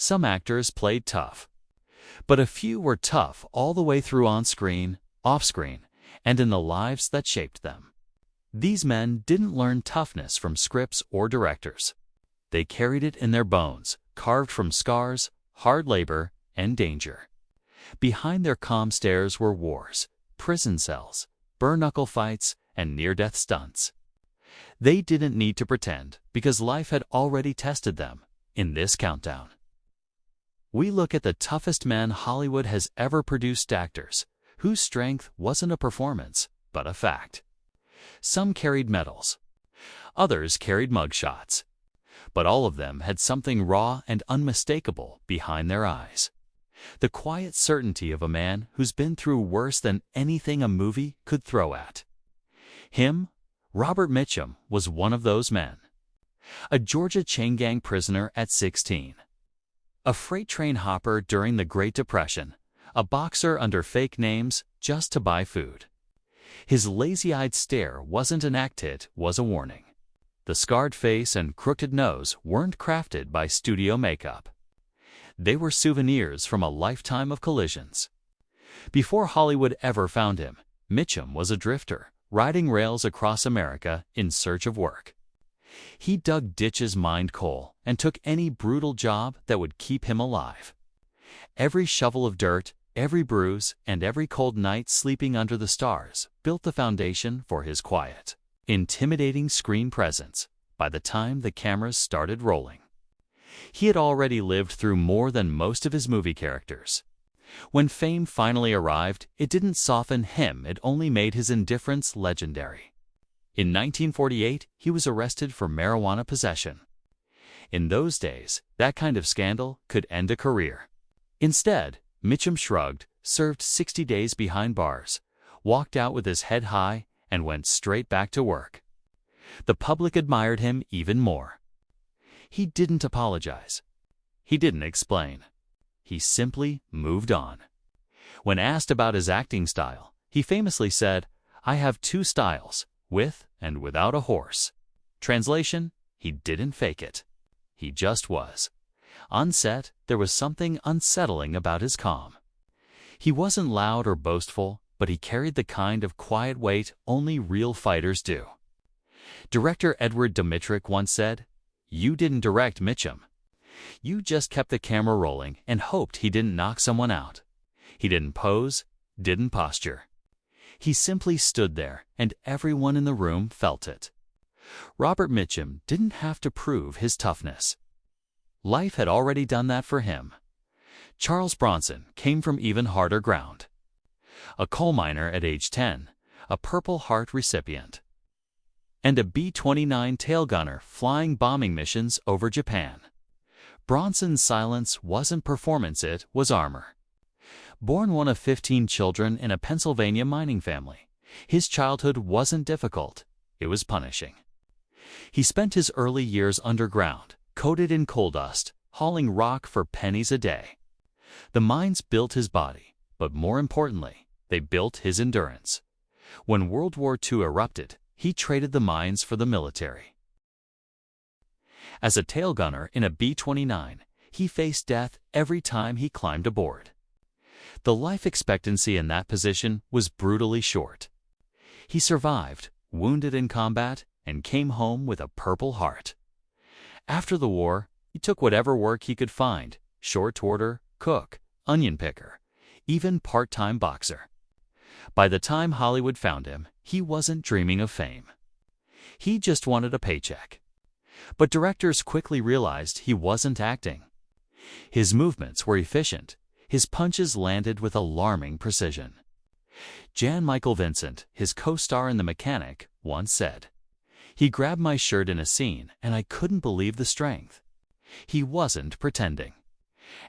Some actors played tough, but a few were tough all the way through on-screen, off-screen, and in the lives that shaped them. These men didn't learn toughness from scripts or directors. They carried it in their bones, carved from scars, hard labor, and danger. Behind their calm stares were wars, prison cells, bare-knuckle fights, and near-death stunts. They didn't need to pretend because life had already tested them in this countdown. We look at the toughest men Hollywood has ever produced, actors whose strength wasn't a performance, but a fact. Some carried medals. Others carried mugshots. But all of them had something raw and unmistakable behind their eyes. The quiet certainty of a man who's been through worse than anything a movie could throw at him. Robert Mitchum was one of those men. A Georgia chain gang prisoner at 16. A freight train hopper during the Great Depression. A boxer under fake names just to buy food. His lazy-eyed stare wasn't an act, it was a warning. The scarred face and crooked nose weren't crafted by studio makeup. They were souvenirs from a lifetime of collisions. Before Hollywood ever found him, Mitchum was a drifter, riding rails across America in search of work. He dug ditches, mined coal, and took any brutal job that would keep him alive. Every shovel of dirt, every bruise, and every cold night sleeping under the stars built the foundation for his quiet, intimidating screen presence by the time the cameras started rolling. He had already lived through more than most of his movie characters. When fame finally arrived, it didn't soften him, it only made his indifference legendary. In 1948, he was arrested for marijuana possession. In those days, that kind of scandal could end a career. Instead, Mitchum shrugged, served 60 days behind bars, walked out with his head high, and went straight back to work. The public admired him even more. He didn't apologize. He didn't explain. He simply moved on. When asked about his acting style, he famously said, "I have two styles, with and without a horse." Translation, he didn't fake it. He just was. On set, there was something unsettling about his calm. He wasn't loud or boastful, but he carried the kind of quiet weight only real fighters do. Director Edward Dmytryk once said, "You didn't direct Mitchum. You just kept the camera rolling and hoped he didn't knock someone out." He didn't pose, didn't posture. He simply stood there, and everyone in the room felt it. Robert Mitchum didn't have to prove his toughness. Life had already done that for him. Charles Bronson came from even harder ground. A coal miner at age 10, a Purple Heart recipient, and a B-29 tail gunner flying bombing missions over Japan. Bronson's silence wasn't performance, it was armor. Born one of 15 children in a Pennsylvania mining family, his childhood wasn't difficult, it was punishing. He spent his early years underground, coated in coal dust, hauling rock for pennies a day. The mines built his body, but more importantly, they built his endurance. When World War II erupted, he traded the mines for the military. As a tail gunner in a B-29, he faced death every time he climbed aboard. The life expectancy in that position was brutally short. He survived, wounded in combat, and came home with a Purple Heart. After the war, he took whatever work he could find, short order, cook, onion picker, even part-time boxer. By the time Hollywood found him, he wasn't dreaming of fame. He just wanted a paycheck. But directors quickly realized he wasn't acting. His movements were efficient. His punches landed with alarming precision. Jan Michael Vincent, his co-star in The Mechanic, once said, "He grabbed my shirt in a scene, and I couldn't believe the strength." He wasn't pretending.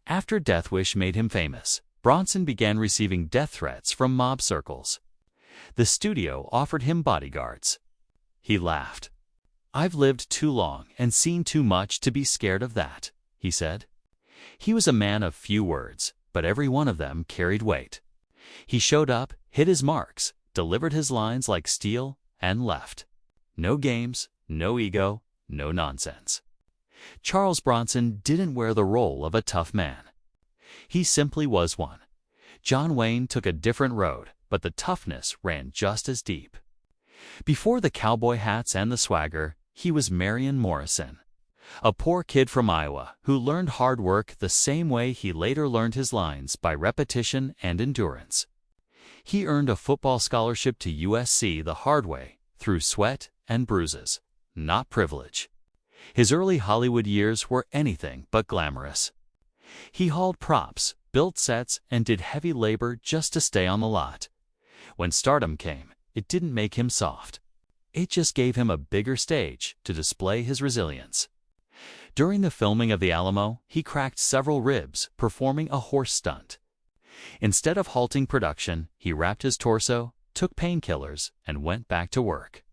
After Death Wish made him famous, Bronson began receiving death threats from mob circles. The studio offered him bodyguards. He laughed. "I've lived too long and seen too much to be scared of that," he said. He was a man of few words, but every one of them carried weight. He showed up, hit his marks, delivered his lines like steel, and left. No games, no ego, no nonsense. Charles Bronson didn't wear the role of a tough man. He simply was one. John Wayne took a different road, but the toughness ran just as deep. Before the cowboy hats and the swagger, he was Marion Morrison, a poor kid from Iowa who learned hard work the same way he later learned his lines, by repetition and endurance. He earned a football scholarship to USC the hard way, through sweat and bruises, not privilege. His early Hollywood years were anything but glamorous. He hauled props, built sets, and did heavy labor just to stay on the lot. When stardom came, it didn't make him soft. It just gave him a bigger stage to display his resilience. During the filming of The Alamo, he cracked several ribs performing a horse stunt. Instead of halting production, he wrapped his torso, took painkillers, and went back to work.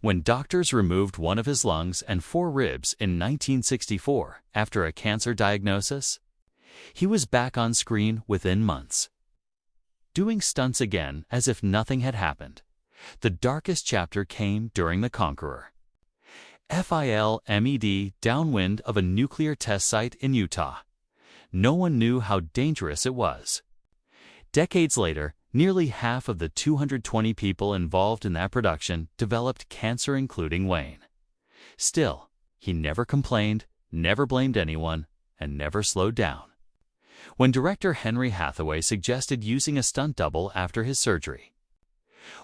When doctors removed one of his lungs and 4 ribs in 1964 after a cancer diagnosis, he was back on screen within months, doing stunts again as if nothing had happened. The darkest chapter came during The Conqueror. FILMED, downwind of a nuclear test site in Utah. No one knew how dangerous it was. Decades later, nearly half of the 220 people involved in that production developed cancer, including Wayne. Still, he never complained, never blamed anyone, and never slowed down. When director Henry Hathaway suggested using a stunt double after his surgery,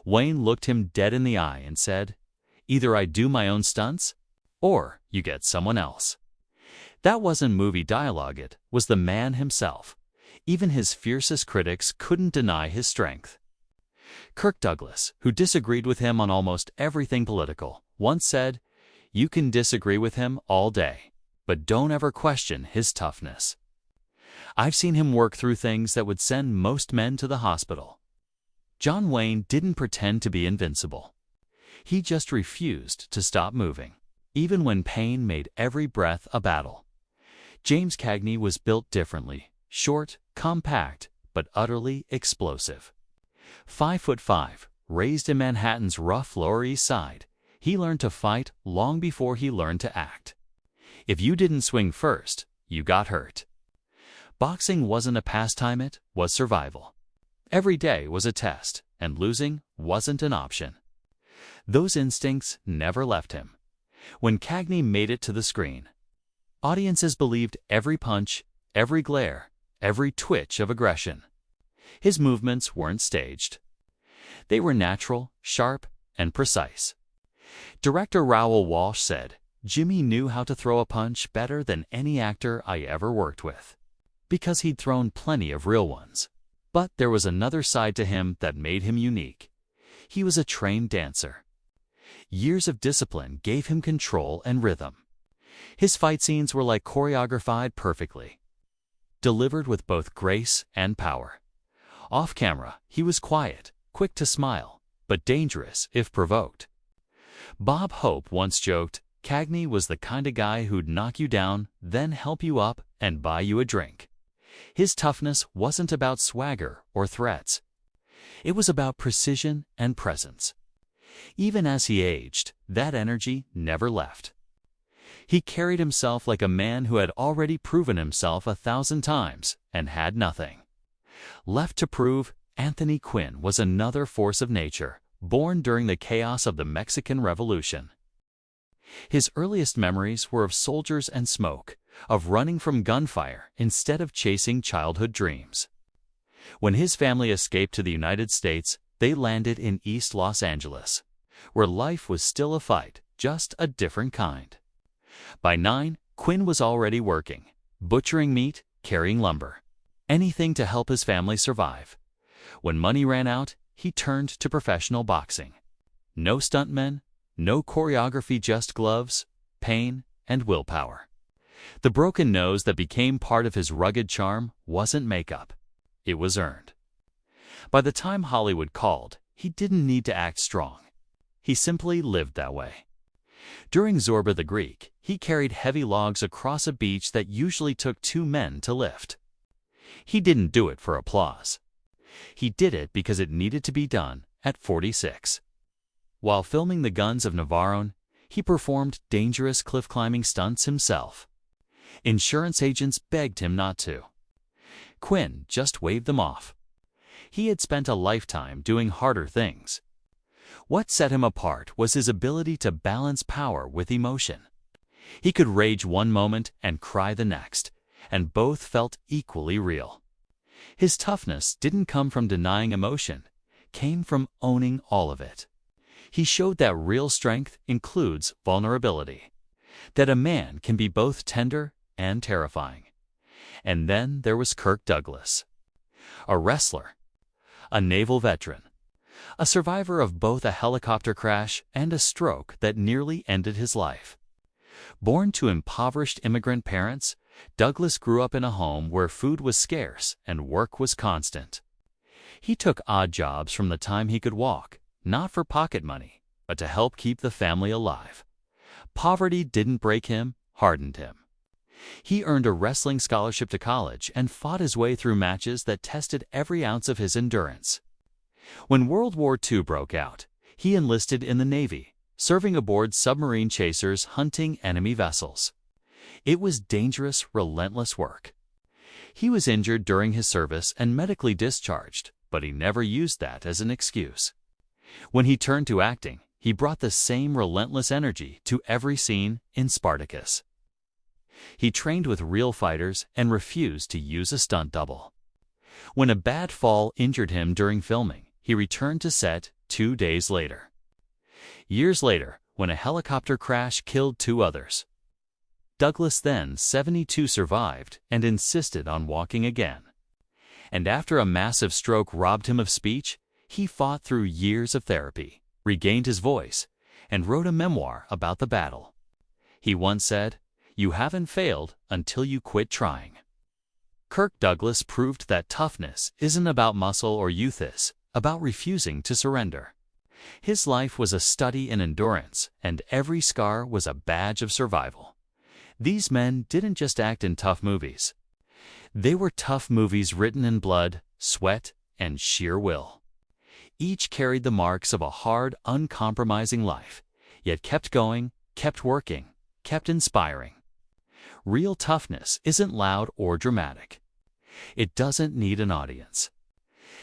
Wayne looked him dead in the eye and said, "Either I do my own stunts, or you get someone else." That wasn't movie dialogue, it was the man himself. Even his fiercest critics couldn't deny his strength. Kirk Douglas, who disagreed with him on almost everything political, once said, "You can disagree with him all day, but don't ever question his toughness." I've seen him work through things that would send most men to the hospital. John Wayne didn't pretend to be invincible. He just refused to stop moving, even when pain made every breath a battle. James Cagney was built differently, short, compact, but utterly explosive. 5'5", raised in Manhattan's rough Lower East Side, he learned to fight long before he learned to act. If you didn't swing first, you got hurt. Boxing wasn't a pastime, it was survival. Every day was a test, and losing wasn't an option. Those instincts never left him. When Cagney made it to the screen, audiences believed every punch, every glare, every twitch of aggression. His movements weren't staged. They were natural, sharp, and precise. Director Raoul Walsh said, "Jimmy knew how to throw a punch better than any actor I ever worked with, because he'd thrown plenty of real ones." But there was another side to him that made him unique. He was a trained dancer. Years of discipline gave him control and rhythm. His fight scenes were like choreographed perfectly, delivered with both grace and power. Off camera, he was quiet, quick to smile, but dangerous if provoked. Bob Hope once joked, Cagney was the kind of guy who'd knock you down, then help you up and buy you a drink. His toughness wasn't about swagger or threats. It was about precision and presence. Even as he aged, that energy never left. He carried himself like a man who had already proven himself 1,000 times and had nothing left to prove. Anthony Quinn was another force of nature, born during the chaos of the Mexican Revolution. His earliest memories were of soldiers and smoke, of running from gunfire instead of chasing childhood dreams. When his family escaped to the United States, they landed in East Los Angeles, where life was still a fight, just a different kind. By 9, Quinn was already working, butchering meat, carrying lumber, anything to help his family survive. When money ran out, he turned to professional boxing. No stuntmen, no choreography, just gloves, pain, and willpower. The broken nose that became part of his rugged charm wasn't makeup. It was earned. By the time Hollywood called, he didn't need to act strong. He simply lived that way. During Zorba the Greek, he carried heavy logs across a beach that usually took 2 men to lift. He didn't do it for applause. He did it because it needed to be done at 46. While filming The Guns of Navarone, He performed dangerous cliff-climbing stunts himself. Insurance agents begged him not to. Quinn just waved them off. He had spent a lifetime doing harder things. What set him apart was his ability to balance power with emotion. He could rage one moment and cry the next, and both felt equally real. His toughness didn't come from denying emotion, came from owning all of it. He showed that real strength includes vulnerability, that a man can be both tender and terrifying. And then there was Kirk Douglas, a wrestler, a naval veteran, a survivor of both a helicopter crash and a stroke that nearly ended his life. Born to impoverished immigrant parents, Douglas grew up in a home where food was scarce and work was constant. He took odd jobs from the time he could walk, not for pocket money, but to help keep the family alive. Poverty didn't break him, hardened him. He earned a wrestling scholarship to college and fought his way through matches that tested every ounce of his endurance. When World War II broke out, he enlisted in the Navy, serving aboard submarine chasers hunting enemy vessels. It was dangerous, relentless work. He was injured during his service and medically discharged, but he never used that as an excuse. When he turned to acting, he brought the same relentless energy to every scene in Spartacus. He trained with real fighters and refused to use a stunt double. When a bad fall injured him during filming, he returned to set 2 days later. Years later, when a helicopter crash killed 2 others, Douglas, then 72, survived and insisted on walking again. And after a massive stroke robbed him of speech, he fought through years of therapy, regained his voice, and wrote a memoir about the battle. He once said, "You haven't failed until you quit trying." Kirk Douglas proved that toughness isn't about muscle or youth, it's about refusing to surrender. His life was a study in endurance, and every scar was a badge of survival. These men didn't just act in tough movies. They were tough movies written in blood, sweat, and sheer will. Each carried the marks of a hard, uncompromising life, yet kept going, kept working, kept inspiring. Real toughness isn't loud or dramatic. It doesn't need an audience.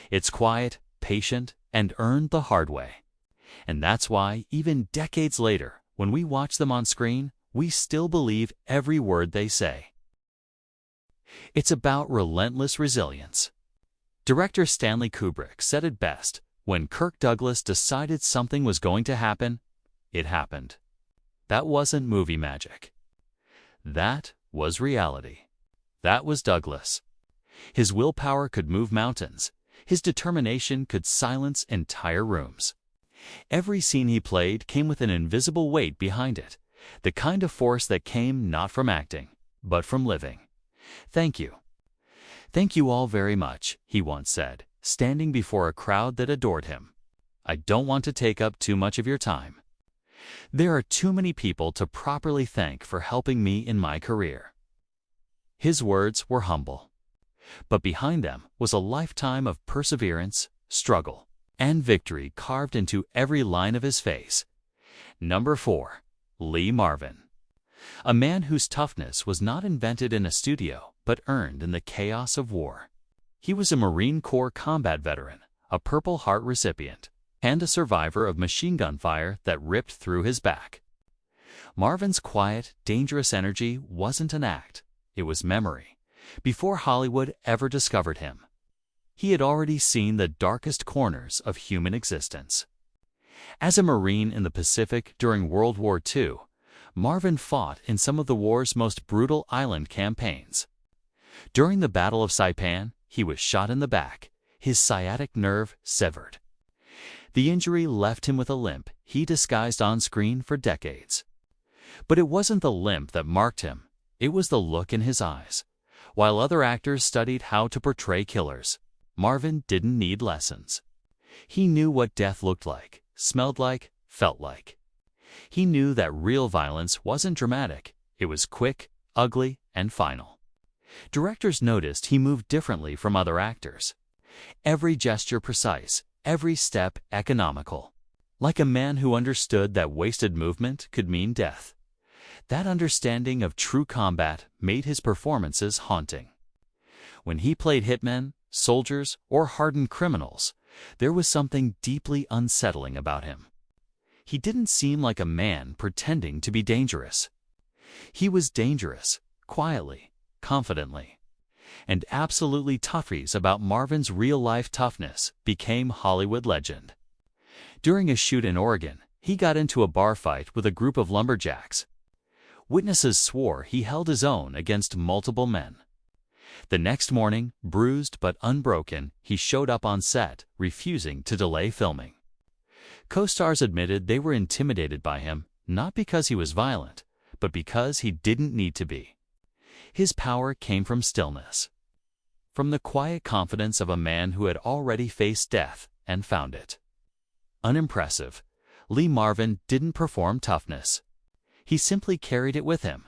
It's quiet, patient, and earned the hard way. And that's why, even decades later, when we watch them on screen, we still believe every word they say. It's about relentless resilience. Director Stanley Kubrick said it best: when Kirk Douglas decided something was going to happen, it happened. That wasn't movie magic. That was reality. That was Douglas. His willpower could move mountains. His determination could silence entire rooms. Every scene he played came with an invisible weight behind it, the kind of force that came not from acting, but from living. "Thank you. Thank you all very much," he once said, standing before a crowd that adored him. "I don't want to take up too much of your time. There are too many people to properly thank for helping me in my career." His words were humble, but behind them was a lifetime of perseverance, struggle, and victory carved into every line of his face. Number 4. Lee Marvin. A man whose toughness was not invented in a studio, but earned in the chaos of war. He was a Marine Corps combat veteran, a Purple Heart recipient, and a survivor of machine gun fire that ripped through his back. Marvin's quiet, dangerous energy wasn't an act, it was memory. Before Hollywood ever discovered him, he had already seen the darkest corners of human existence. As a Marine in the Pacific during World War II, Marvin fought in some of the war's most brutal island campaigns. During the Battle of Saipan, he was shot in the back, his sciatic nerve severed. The injury left him with a limp he disguised on screen for decades. But it wasn't the limp that marked him, it was the look in his eyes. While other actors studied how to portray killers, Marvin didn't need lessons. He knew what death looked like, smelled like, felt like. He knew that real violence wasn't dramatic, it was quick, ugly, and final. Directors noticed he moved differently from other actors. Every gesture precise, every step economical. like a man who understood that wasted movement could mean death. That understanding of true combat made his performances haunting. When he played hitmen, soldiers, or hardened criminals, there was something deeply unsettling about him. He didn't seem like a man pretending to be dangerous. He was dangerous, quietly, confidently. And absolutely toughies about Marvin's real-life toughness became Hollywood legend. During a shoot in Oregon, he got into a bar fight with a group of lumberjacks. Witnesses swore he held his own against multiple men. The next morning, bruised but unbroken, he showed up on set, refusing to delay filming. Co-stars admitted they were intimidated by him, not because he was violent, but because he didn't need to be. His power came from stillness, from the quiet confidence of a man who had already faced death and found it. Unimpressive, Lee Marvin didn't perform toughness. He simply carried it with him.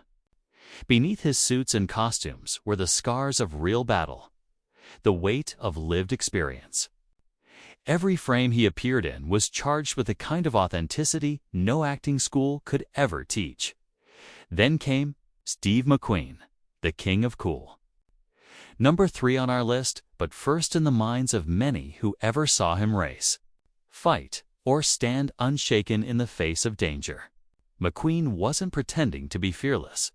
Beneath his suits and costumes were the scars of real battle, the weight of lived experience. Every frame he appeared in was charged with a kind of authenticity no acting school could ever teach. Then came Steve McQueen, the king of cool. Number 3 on our list, but first in the minds of many who ever saw him race, fight, or stand unshaken in the face of danger. McQueen wasn't pretending to be fearless.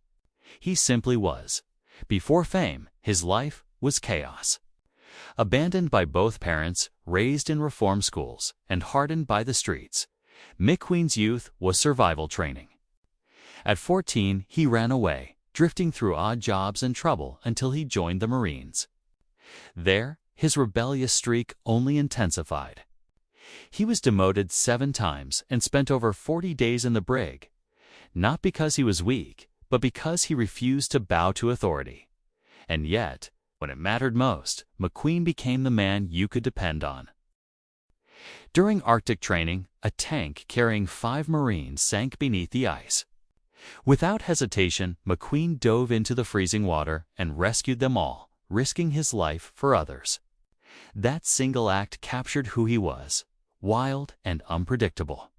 He simply was. Before fame, his life was chaos. Abandoned by both parents, raised in reform schools, and hardened by the streets, McQueen's youth was survival training. At 14, he ran away, drifting through odd jobs and trouble until he joined the Marines. There, his rebellious streak only intensified. He was demoted 7 times and spent over 40 days in the brig, not because he was weak, but because he refused to bow to authority. And yet, when it mattered most, McQueen became the man you could depend on. During Arctic training, a tank carrying 5 Marines sank beneath the ice. Without hesitation, McQueen dove into the freezing water and rescued them all, risking his life for others. That single act captured who he was, wild and unpredictable,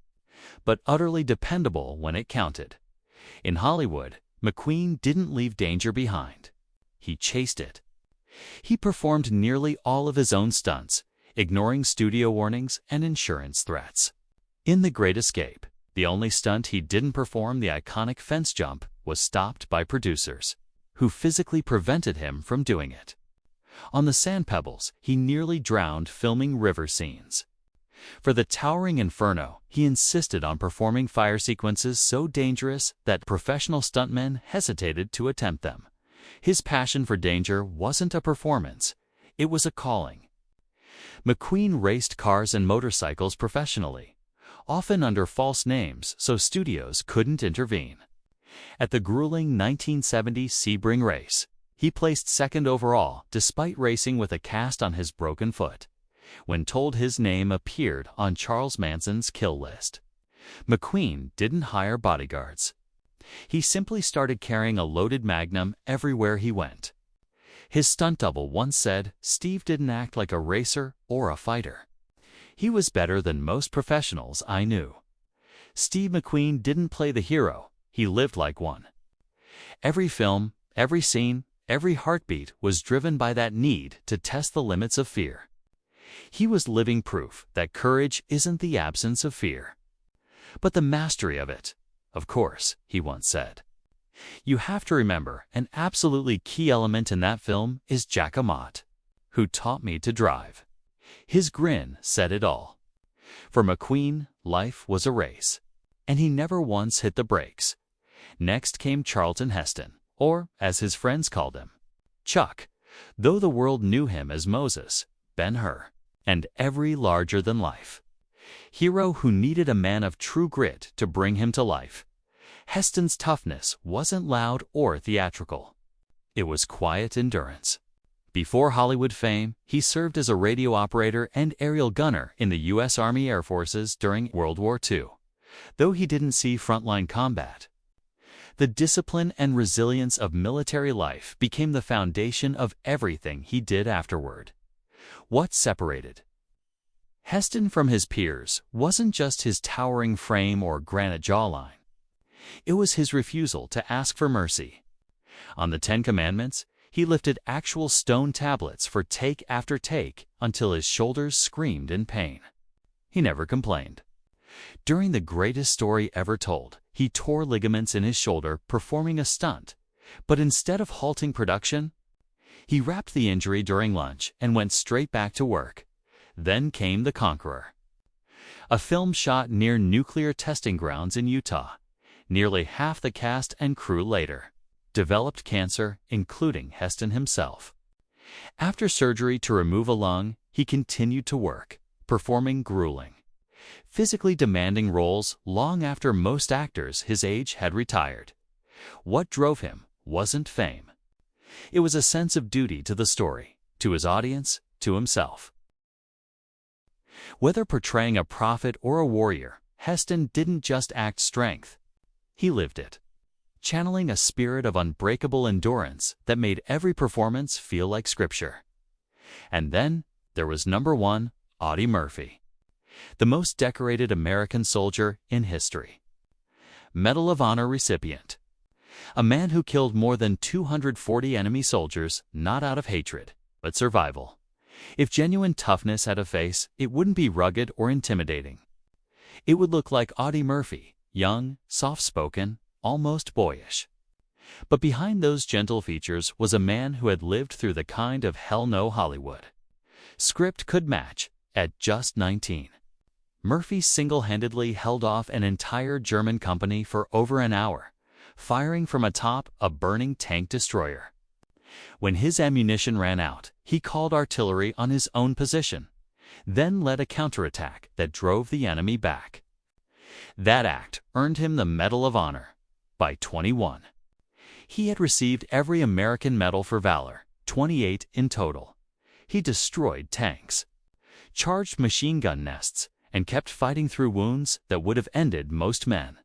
but utterly dependable when it counted. In Hollywood, McQueen didn't leave danger behind. He chased it. He performed nearly all of his own stunts, ignoring studio warnings and insurance threats. In The Great Escape, the only stunt he didn't perform, the iconic fence jump, was stopped by producers, who physically prevented him from doing it. On the sand pebbles, he nearly drowned filming river scenes. For the towering Inferno, he insisted on performing fire sequences so dangerous that professional stuntmen hesitated to attempt them. His passion for danger wasn't a performance, it was a calling. McQueen raced cars and motorcycles professionally, often under false names so studios couldn't intervene. At the grueling 1970 Sebring race, he placed 2nd overall despite racing with a cast on his broken foot, when told his name appeared on Charles Manson's kill list. McQueen didn't hire bodyguards. He simply started carrying a loaded Magnum everywhere he went. His stunt double once said, "Steve didn't act like a racer or a fighter. He was better than most professionals I knew." Steve McQueen didn't play the hero, he lived like one. Every film, every scene, every heartbeat was driven by that need to test the limits of fear. He was living proof that courage isn't the absence of fear, but the mastery of it. Of course, he once said. You have to remember, an absolutely key element in that film is Jack Amat, who taught me to drive. His grin said it all. For McQueen, life was a race, and he never once hit the brakes. Next came Charlton Heston, or, as his friends called him, Chuck, though the world knew him as Moses, Ben-Hur, and every larger-than-life hero who needed a man of true grit to bring him to life. Heston's toughness wasn't loud or theatrical. It was quiet endurance. Before Hollywood fame, he served as a radio operator and aerial gunner in the U.S. Army Air Forces during World War II, though he didn't see frontline combat. The discipline and resilience of military life became the foundation of everything he did afterward. What separated Heston from his peers wasn't just his towering frame or granite jawline. It was his refusal to ask for mercy. On the Ten Commandments, he lifted actual stone tablets for take after take until his shoulders screamed in pain. He never complained. During the greatest story ever told, he tore ligaments in his shoulder performing a stunt, but instead of halting production, he wrapped the injury during lunch and went straight back to work. Then came The Conqueror, a film shot near nuclear testing grounds in Utah. Nearly half the cast and crew later developed cancer, including Heston himself. After surgery to remove a lung, he continued to work, performing grueling, physically demanding roles long after most actors his age had retired. What drove him wasn't fame. It was a sense of duty to the story, to his audience, to himself. Whether portraying a prophet or a warrior, Heston didn't just act strength. He lived it, channeling a spirit of unbreakable endurance that made every performance feel like scripture. And then there was number one, Audie Murphy, the most decorated American soldier in history. Medal of Honor recipient. A man who killed more than 240 enemy soldiers, not out of hatred, but survival. If genuine toughness had a face, it wouldn't be rugged or intimidating. It would look like Audie Murphy, young, soft-spoken, almost boyish. But behind those gentle features was a man who had lived through the kind of hell no Hollywood script could match. At just 19, Murphy single-handedly held off an entire German company for over an hour, firing from atop a burning tank destroyer. When his ammunition ran out, he called artillery on his own position, then led a counterattack that drove the enemy back. That act earned him the Medal of Honor. By 21, he had received every American medal for valor, 28 in total. He destroyed tanks, charged machine gun nests, and kept fighting through wounds that would have ended most men.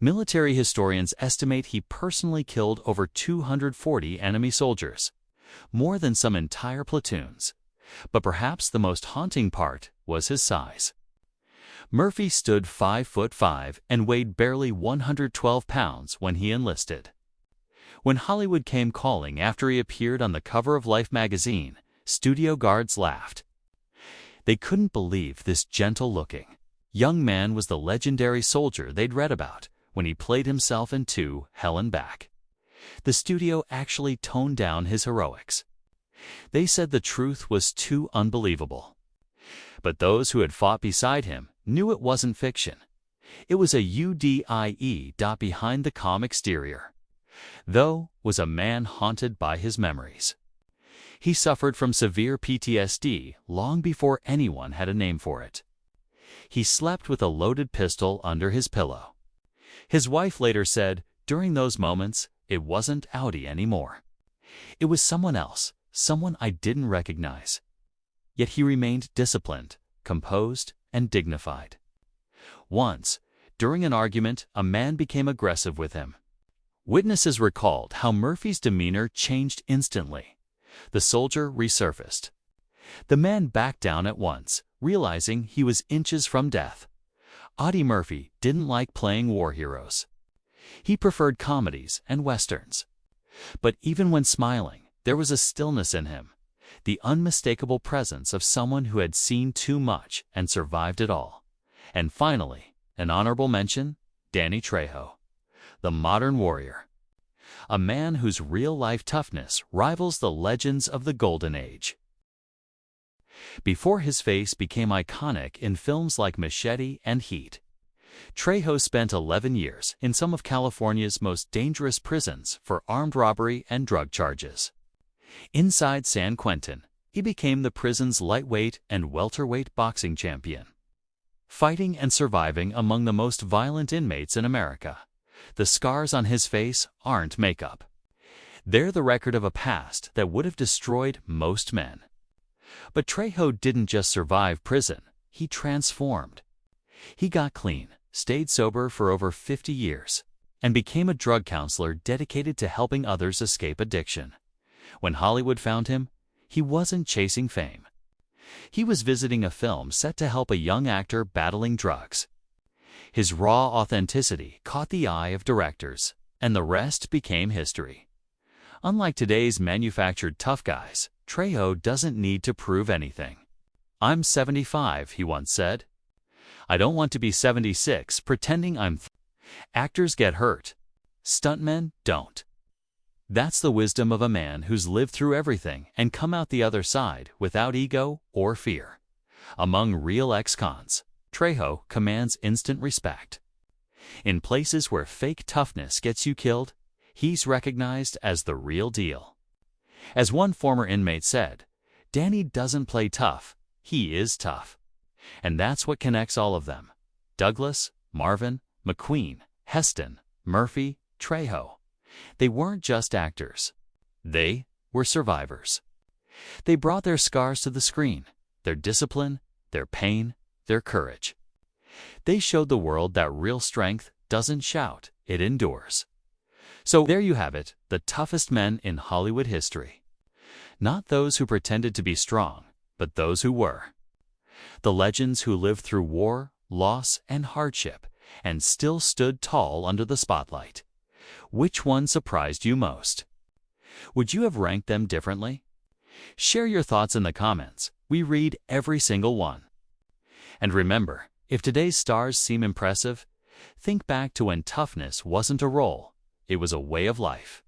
Military historians estimate he personally killed over 240 enemy soldiers, more than some entire platoons. But perhaps the most haunting part was his size. Murphy stood 5'5" and weighed barely 112 pounds when he enlisted. When Hollywood came calling after he appeared on the cover of Life magazine, studio guards laughed. They couldn't believe this gentle-looking young man was the legendary soldier they'd read about when he played himself in Hell and Back. The studio actually toned down his heroics. They said the truth was too unbelievable. But those who had fought beside him knew it wasn't fiction. It was a UDIE behind the calm exterior, though was a man haunted by his memories. He suffered from severe PTSD long before anyone had a name for it. He slept with a loaded pistol under his pillow. His wife later said, during those moments, it wasn't Audie anymore. It was someone else, someone I didn't recognize. Yet he remained disciplined, composed, and dignified. Once, during an argument, a man became aggressive with him. Witnesses recalled how Murphy's demeanor changed instantly. The soldier resurfaced. The man backed down at once, realizing he was inches from death. Audie Murphy didn't like playing war heroes. He preferred comedies and westerns. But even when smiling, there was a stillness in him, the unmistakable presence of someone who had seen too much and survived it all. And finally, an honorable mention, Danny Trejo, the modern warrior, a man whose real-life toughness rivals the legends of the Golden Age. Before his face became iconic in films like Machete and Heat, Trejo spent 11 years in some of California's most dangerous prisons for armed robbery and drug charges. Inside San Quentin, he became the prison's lightweight and welterweight boxing champion, fighting and surviving among the most violent inmates in America. The scars on his face aren't makeup. They're the record of a past that would have destroyed most men. But Trejo didn't just survive prison, he transformed. He got clean, stayed sober for over 50 years, and became a drug counselor dedicated to helping others escape addiction. When Hollywood found him, he wasn't chasing fame. He was visiting a film set to help a young actor battling drugs. His raw authenticity caught the eye of directors, and the rest became history. Unlike today's manufactured tough guys, Trejo doesn't need to prove anything. "I'm 75, he once said. "I don't want to be 76 pretending I'm Actors get hurt. Stuntmen don't. That's the wisdom of a man who's lived through everything and come out the other side without ego or fear. Among real ex-cons, Trejo commands instant respect. In places where fake toughness gets you killed, he's recognized as the real deal. As one former inmate said, "Danny doesn't play tough, he is tough." And that's what connects all of them. Douglas, Marvin, McQueen, Heston, Murphy, Trejo. They weren't just actors. They were survivors. They brought their scars to the screen, their discipline, their pain, their courage. They showed the world that real strength doesn't shout, it endures. So there you have it, the toughest men in Hollywood history. Not those who pretended to be strong, but those who were. The legends who lived through war, loss, and hardship, and still stood tall under the spotlight. Which one surprised you most? Would you have ranked them differently? Share your thoughts in the comments. We read every single one. And remember, if today's stars seem impressive, think back to when toughness wasn't a role, it was a way of life.